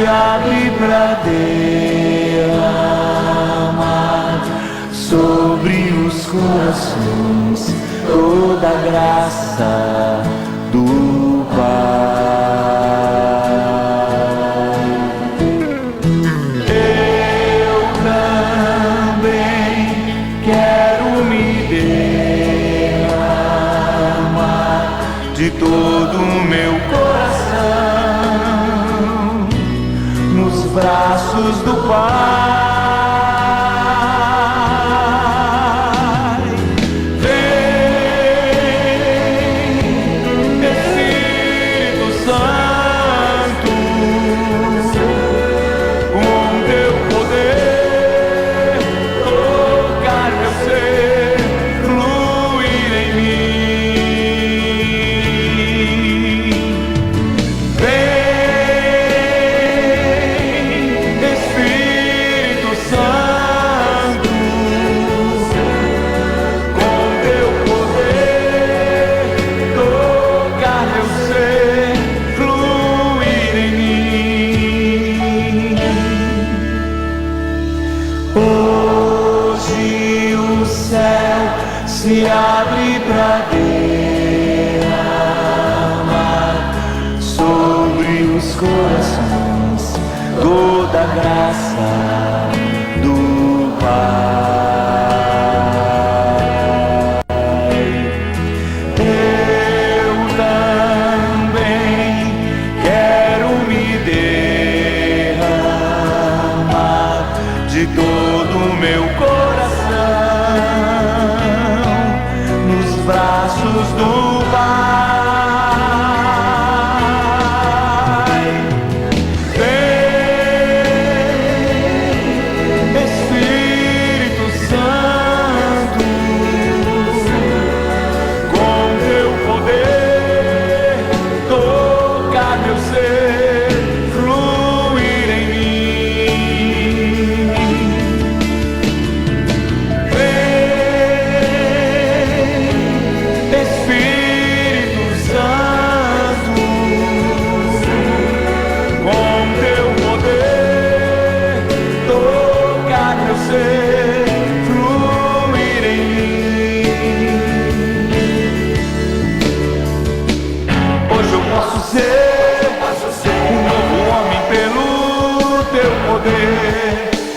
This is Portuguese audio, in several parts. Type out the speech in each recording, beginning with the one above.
se abre para derramar sobre os corações toda a graça do Pai. Eu também quero me derramar de todo o meu coração nos braços do Pai. Se abre para derramar sobre os corações toda a graça do Pai. Eu também quero me derramar de todo o meu coração braços do Pai. Vem, Espírito Santo, com teu poder tocar meu ser, fluir em mim.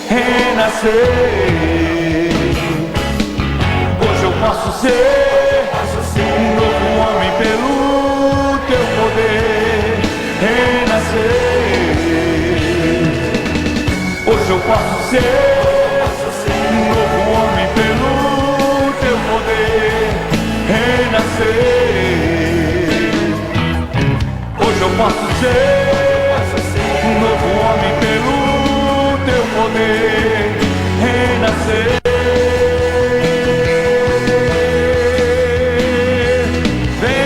Renascer. Hoje eu posso ser um novo homem pelo teu poder. Renascer. Hoje eu posso ser um novo homem pelo teu poder. Renascer. Hoje eu posso ser um novo homem pelo teu poder. Renascer. Vem,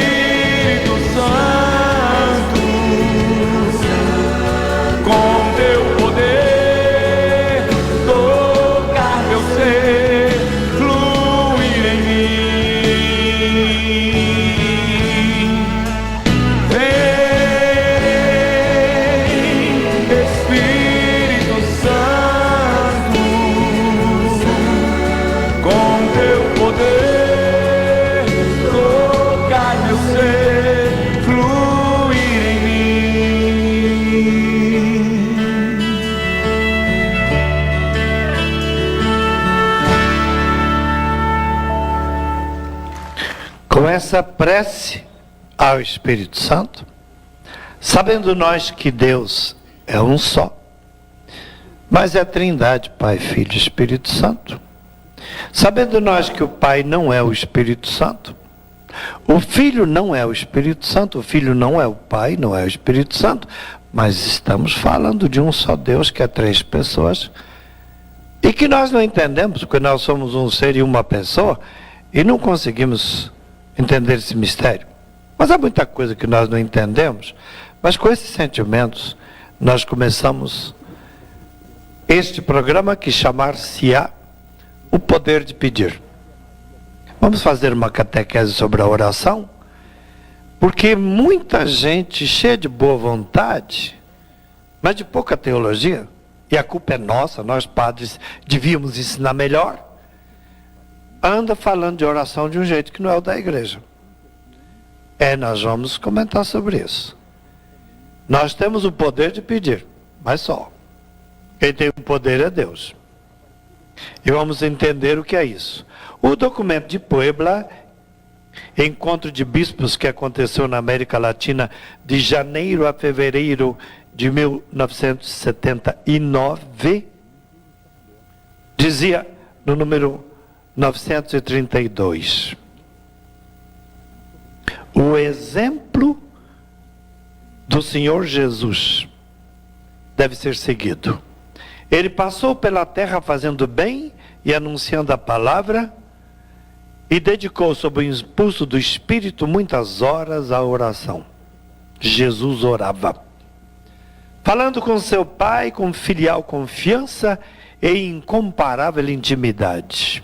Espírito Santo, com teu poder tocar meu ser, fluir em mim. Com essa prece ao Espírito Santo, sabendo nós que Deus é um só, mas é a Trindade, Pai, Filho e Espírito Santo, sabendo nós que o Pai não é o Espírito Santo, o Filho não é o Espírito Santo, o Filho não é o Pai, não é o Espírito Santo, mas estamos falando de um só Deus que é 3 pessoas, e que nós não entendemos, porque nós somos um ser e uma pessoa, e não conseguimos entender esse mistério. Mas há muita coisa que nós não entendemos, mas com esses sentimentos nós começamos este programa que chamar-se-á O Poder de Pedir. Vamos fazer uma catequese sobre a oração, Porque muita gente cheia de boa vontade, mas de pouca teologia, e a culpa é nossa, nós padres devíamos ensinar melhor, anda falando de oração de um jeito que não é o da igreja. Nós vamos comentar sobre isso. Nós temos o poder de pedir, mas só. Quem tem o poder é Deus. E vamos entender o que é isso. O documento de Puebla, encontro de bispos que aconteceu na América Latina de janeiro a fevereiro de 1979, dizia no número 932, o exemplo do Senhor Jesus deve ser seguido. Ele passou pela terra fazendo bem e anunciando a palavra, e dedicou, sob o impulso do Espírito, muitas horas à oração. Jesus orava, falando com seu Pai com filial confiança e incomparável intimidade.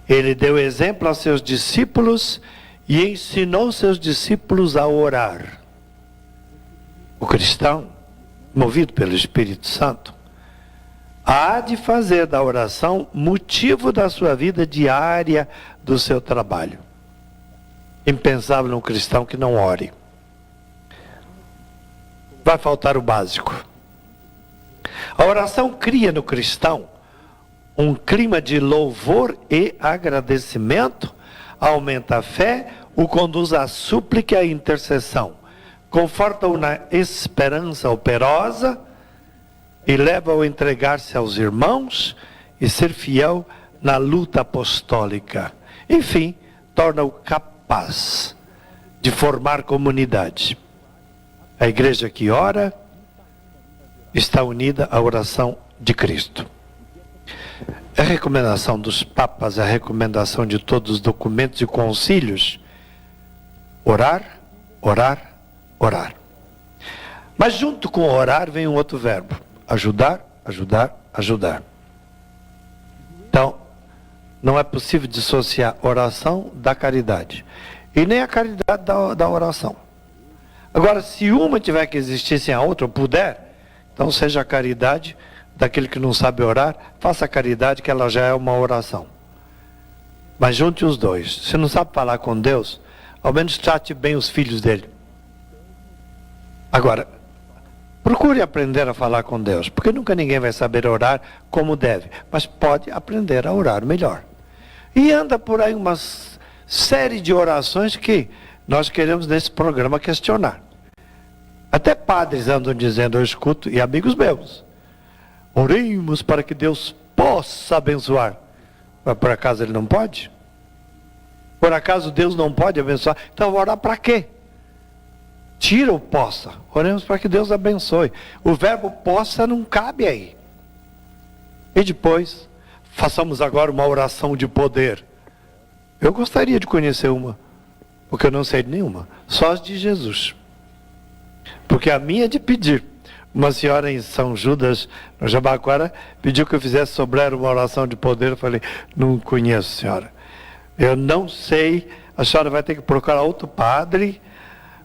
Ele deu exemplo a seus discípulos e ensinou seus discípulos a orar. O cristão, movido pelo Espírito Santo, há de fazer da oração motivo da sua vida diária, do seu trabalho. Impensável um cristão que não ore. Vai faltar o básico. A oração cria no cristão um clima de louvor e agradecimento, aumenta a fé, o conduz à súplica e à intercessão, conforta-o na esperança operosa e leva-o a entregar-se aos irmãos e ser fiel na luta apostólica. Enfim, torna-o capaz de formar comunidade. A igreja que ora está unida à oração de Cristo. É a recomendação dos papas, é a recomendação de todos os documentos e concílios. Orar, orar, orar. Mas junto com orar vem um outro verbo. Ajudar, ajudar, ajudar. Então, não é possível dissociar oração da caridade. E nem a caridade da oração. Agora, se uma tiver que existir sem a outra, ou puder, então seja a caridade daquele que não sabe orar, faça a caridade, que ela já é uma oração. Mas junte os dois. Se não sabe falar com Deus, ao menos trate bem os filhos dele. Agora, procure aprender a falar com Deus, porque nunca ninguém vai saber orar como deve, mas pode aprender a orar melhor. E anda por aí uma série de orações que nós queremos nesse programa questionar. Até padres andam dizendo, eu escuto, e amigos meus, oremos para que Deus possa abençoar. Mas por acaso ele não pode? Por acaso Deus não pode abençoar? Então orar para quê? Tira o possa. Oremos para que Deus abençoe. O verbo possa não cabe aí. E depois, façamos agora uma oração de poder. Eu gostaria de conhecer uma, porque eu não sei de nenhuma. Só as de Jesus. Porque a minha é de pedir. Uma senhora em São Judas, no Jabaquara, pediu que eu fizesse sobre ela uma oração de poder. Eu falei, não conheço, senhora. Eu não sei, a senhora vai ter que procurar outro padre,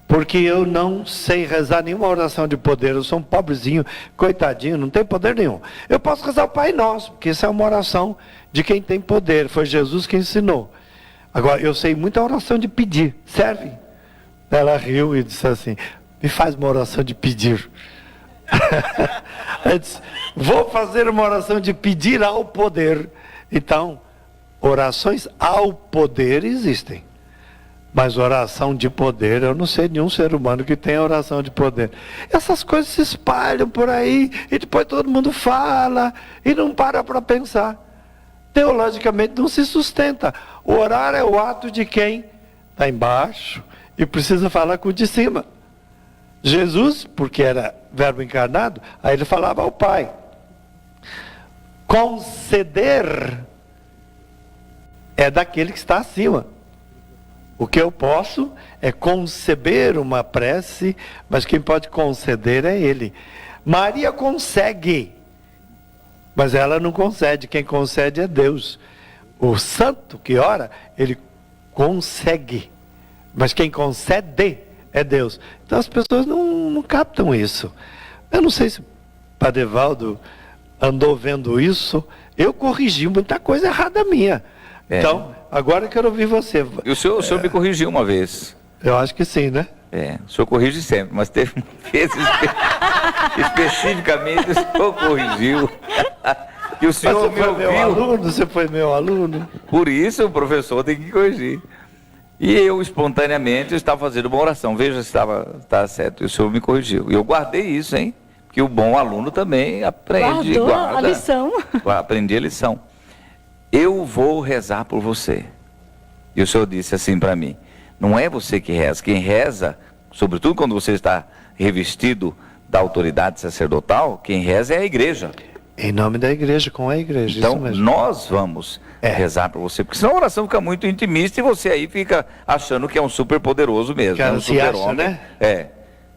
porque eu não sei rezar nenhuma oração de poder. Eu sou um pobrezinho, coitadinho, não tenho poder nenhum. Eu posso rezar o Pai Nosso, porque isso é uma oração de quem tem poder. Foi Jesus que ensinou. Agora, eu sei muita oração de pedir. Serve? Ela riu e disse assim, me faz uma oração de pedir. Eu disse, vou fazer uma oração de pedir ao poder. Então, orações ao poder existem. Mas oração de poder, eu não sei de nenhum ser humano que tenha oração de poder. Essas coisas se espalham por aí, e depois todo mundo fala, e não para pensar. Teologicamente não se sustenta. Orar é o ato de quem está embaixo e precisa falar com o de cima. Jesus, porque era verbo encarnado, aí ele falava ao Pai. Conceder é daquele que está acima. O que eu posso é conceber uma prece, mas quem pode conceder é Ele. Maria consegue, mas ela não concede, quem concede é Deus. O santo que ora, ele consegue Mas quem concede é Deus. Então as pessoas não captam isso. Eu não sei se o Padre Evaldo andou vendo isso. Eu corrigi muita coisa errada minha. Então, agora eu quero ouvir você. E o senhor me corrigiu uma vez. Eu acho que sim, né? O senhor corrige sempre, mas teve uma vez especificamente o senhor corrigiu. E o senhor Mas você foi meu aluno, você foi meu aluno. Por isso o professor tem que corrigir. E eu, espontaneamente, estava fazendo uma oração. Veja se estava certo. E o senhor me corrigiu. E eu guardei isso, hein? Que o bom aluno também aprende. Guardou a lição. Aprendi a lição. Eu vou rezar por você. E o senhor disse assim para mim: não é você que reza. Quem reza, sobretudo quando você está revestido da autoridade sacerdotal, quem reza é a igreja. Em nome da igreja, com a igreja. Então, isso mesmo. nós vamos rezar para você, porque senão a oração fica muito intimista e você aí fica achando que é um super poderoso mesmo, que um super homem, né?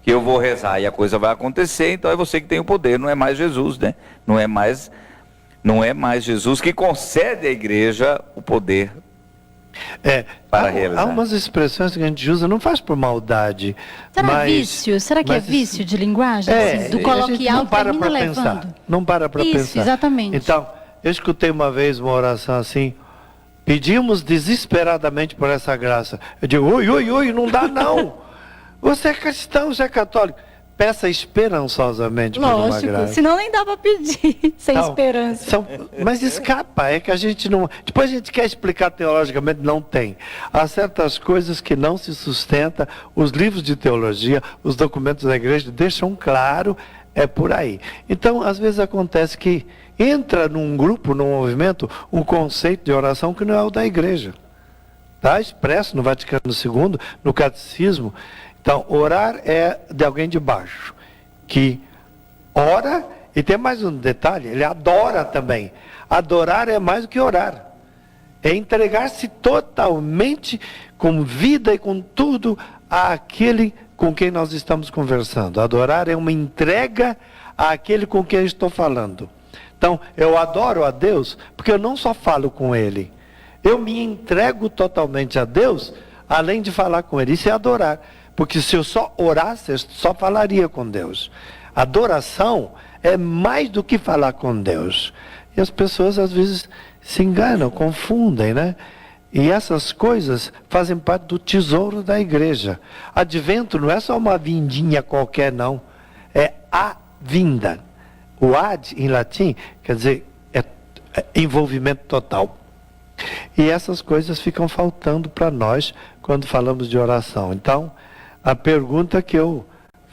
Que eu vou rezar e a coisa vai acontecer, então é você que tem o poder, não é mais Jesus, né? Não é mais Jesus que concede à igreja o poder para realizar. Há umas expressões que a gente usa, não faz por maldade. Será vício? Será que é vício de linguagem? Assim, do coloquial termina levando. Não para para pensar. Isso, exatamente. Então, eu escutei uma vez uma oração assim: pedimos desesperadamente por essa graça. Eu digo, oi, não dá não. Você é cristão, você é católico. Peça esperançosamente por uma graça. Lógico, senão nem dá para pedir, sem esperança. Mas escapa, é que a gente não... Depois a gente quer explicar teologicamente, não tem. Há certas coisas que não se sustentam, os livros de teologia, os documentos da igreja deixam claro, é por aí. Então, às vezes acontece que entra num grupo, num movimento, um conceito de oração que não é o da igreja. Está expresso no Vaticano II, no Catecismo. Então, orar é de alguém de baixo, que ora, e tem mais um detalhe, ele adora também. Adorar é mais do que orar. É entregar-se totalmente, com vida e com tudo, àquele com quem nós estamos conversando. Adorar é uma entrega àquele com quem eu estou falando. Então, eu adoro a Deus, porque eu não só falo com Ele. Eu me entrego totalmente a Deus, além de falar com Ele. Isso é adorar. Porque se eu só orasse, eu só falaria com Deus. Adoração é mais do que falar com Deus. E as pessoas às vezes se enganam, confundem, né? E essas coisas fazem parte do tesouro da igreja. Advento não é só uma vindinha qualquer, não. É a vinda. O ad, em latim, quer dizer, é envolvimento total. E essas coisas ficam faltando para nós quando falamos de oração. Então, a pergunta que eu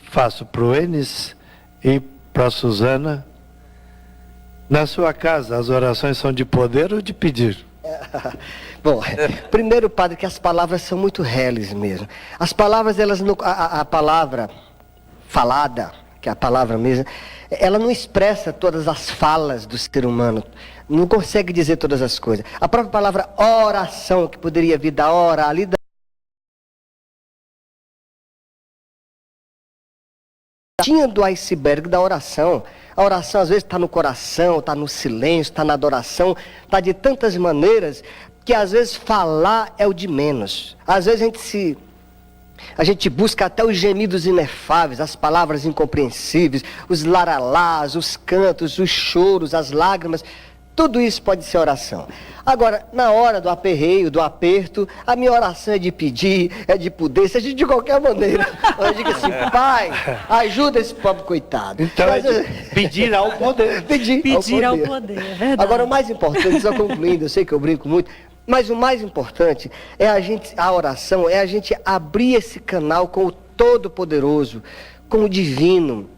faço para o Enes e para a Suzana: na sua casa as orações são de poder ou de pedir? Bom, primeiro, padre, que as palavras são muito reles mesmo. As palavras, elas não, a palavra falada, que é a palavra mesmo, ela não expressa todas as falas do ser humano, não consegue dizer todas as coisas. A própria palavra oração, que poderia vir da hora, ali da do iceberg da oração. A oração às vezes está no coração, está no silêncio, está na adoração, está de tantas maneiras que às vezes falar é o de menos. Às vezes a gente busca até os gemidos inefáveis, as palavras incompreensíveis, os laralás, os cantos, os choros, as lágrimas. Tudo isso pode ser oração. Agora, na hora do aperreio, do aperto, a minha oração é de pedir, é de poder, seja de qualquer maneira. Eu digo assim: Pai, ajuda esse pobre coitado. Então pedir ao poder. Pedir ao poder, é verdade. Agora, o mais importante, só concluindo, eu sei que eu brinco muito, mas o mais importante é a oração é a gente abrir esse canal com o Todo-Poderoso, com o Divino,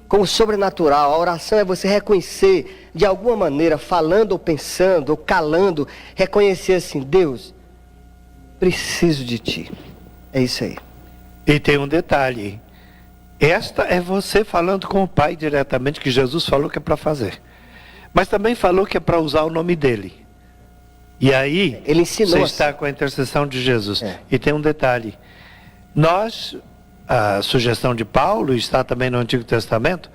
com o sobrenatural. A oração é você reconhecer, de alguma maneira, falando ou pensando, ou calando, reconhecer assim: Deus, preciso de Ti. É isso aí. E tem um detalhe: esta é você falando com o Pai diretamente, que Jesus falou que é para fazer. Mas também falou que é para usar o nome dele. E aí, Ele ensinou você está com a intercessão de Jesus. E tem um detalhe: a sugestão de Paulo está também no Antigo Testamento,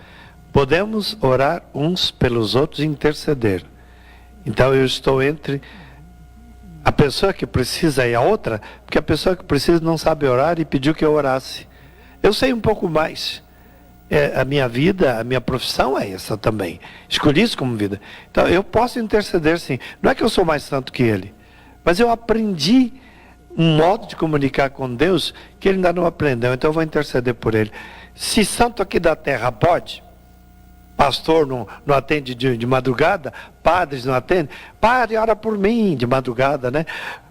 podemos orar uns pelos outros e interceder. Então eu estou entre a pessoa que precisa e a outra, porque a pessoa que precisa não sabe orar e pediu que eu orasse. Eu sei um pouco mais. A minha vida, a minha profissão é essa também. Escolhi isso como vida. Então eu posso interceder sim. Não é que eu sou mais santo que ele, mas eu aprendi um modo de comunicar com Deus que ele ainda não aprendeu. Então eu vou interceder por ele. Se santo aqui da terra pode, pastor não atende de madrugada, padres não atendem, padre ora por mim de madrugada, né?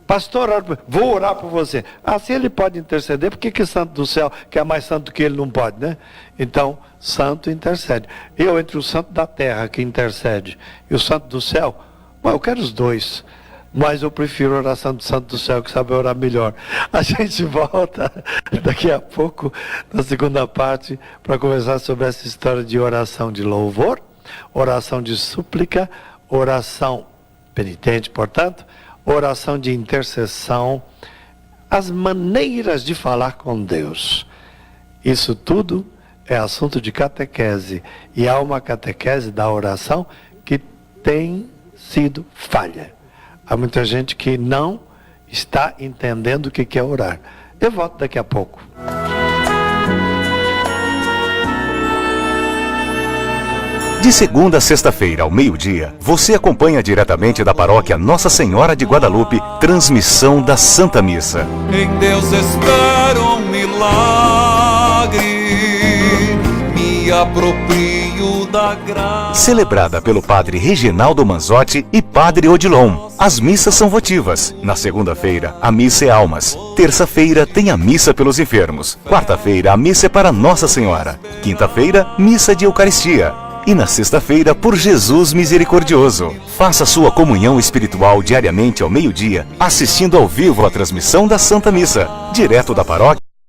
Pastor, vou orar por você. Se ele pode interceder, por que santo do céu, que é mais santo que ele, não pode, né? Então, santo intercede. Eu, entre o santo da terra, que intercede, e o santo do céu, eu quero os dois. Mas eu prefiro a oração do santo do céu, que sabe orar melhor. A gente volta daqui a pouco, na segunda parte, para conversar sobre essa história de oração de louvor, oração de súplica, oração penitente, portanto, oração de intercessão, as maneiras de falar com Deus. Isso tudo é assunto de catequese. E há uma catequese da oração que tem sido falha. Há muita gente que não está entendendo o que é orar. Eu volto daqui a pouco. De segunda a sexta-feira, ao meio-dia, você acompanha diretamente da paróquia Nossa Senhora de Guadalupe, transmissão da Santa Missa. Em Deus espero um milagre, me aproprio da graça. Celebrada pelo padre Reginaldo Manzotti e padre Odilon. As missas são votivas. Na segunda-feira, a missa é almas. Terça-feira, tem a missa pelos enfermos. Quarta-feira, a missa é para Nossa Senhora. Quinta-feira, missa de Eucaristia. E na sexta-feira, por Jesus Misericordioso. Faça sua comunhão espiritual diariamente ao meio-dia, assistindo ao vivo a transmissão da Santa Missa, direto da paróquia